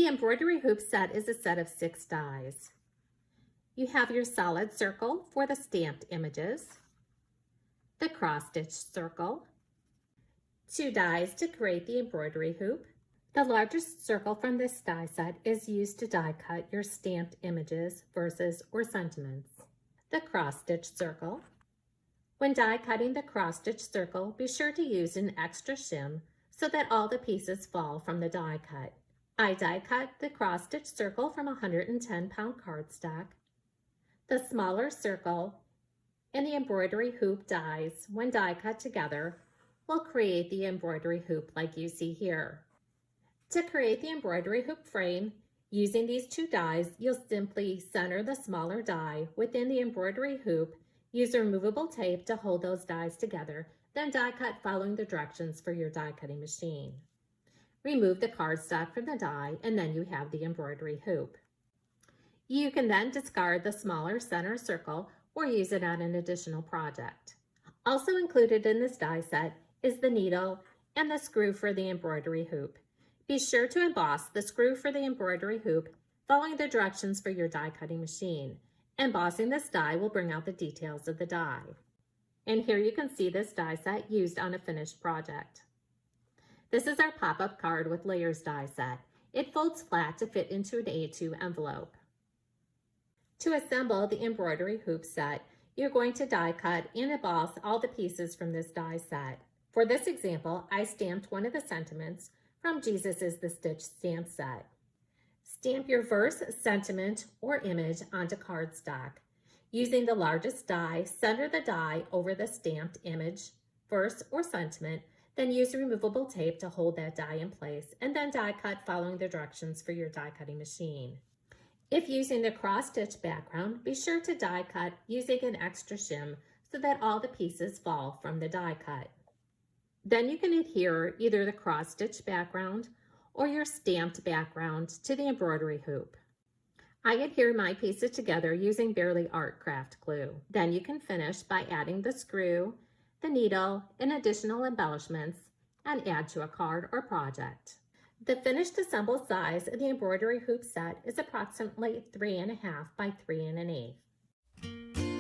The embroidery hoop set is a set of 6 dies. You have your solid circle for the stamped images, the cross-stitch circle, 2 dies to create the embroidery hoop. The largest circle from this die set is used to die cut your stamped images, verses, or sentiments. The cross-stitch circle. When die cutting the cross-stitch circle, be sure to use an extra shim so that all the pieces fall from the die cut. I die cut the cross-stitch circle from 110-pound cardstock. The smaller circle and the embroidery hoop dies, when die cut together, will create the embroidery hoop like you see here. To create the embroidery hoop frame, using these 2 dies, you'll simply center the smaller die within the embroidery hoop, use removable tape to hold those dies together, then die cut following the directions for your die cutting machine. Remove the cardstock from the die, and then you have the embroidery hoop. You can then discard the smaller center circle or use it on an additional project. Also included in this die set is the needle and the screw for the embroidery hoop. Be sure to emboss the screw for the embroidery hoop following the directions for your die cutting machine. Embossing this die will bring out the details of the die. And here you can see this die set used on a finished project. This is our pop-up card with layers die set. It folds flat to fit into an A2 envelope. To assemble the embroidery hoop set, you're going to die cut and emboss all the pieces from this die set. For this example, I stamped one of the sentiments from Jesus is the Stitch stamp set. Stamp your verse, sentiment, or image onto cardstock. Using the largest die, center the die over the stamped image, verse, or sentiment, then use removable tape to hold that die in place, and then die cut following the directions for your die cutting machine. If using the cross-stitch background, be sure to die cut using an extra shim so that all the pieces fall from the die cut. Then you can adhere either the cross-stitch background or your stamped background to the embroidery hoop. I adhere my pieces together using Barely Art craft glue. Then you can finish by adding the screw, the needle, and additional embellishments, and add to a card or project. The finished assembled size of the embroidery hoop set is approximately 3.5 by 3 1/8.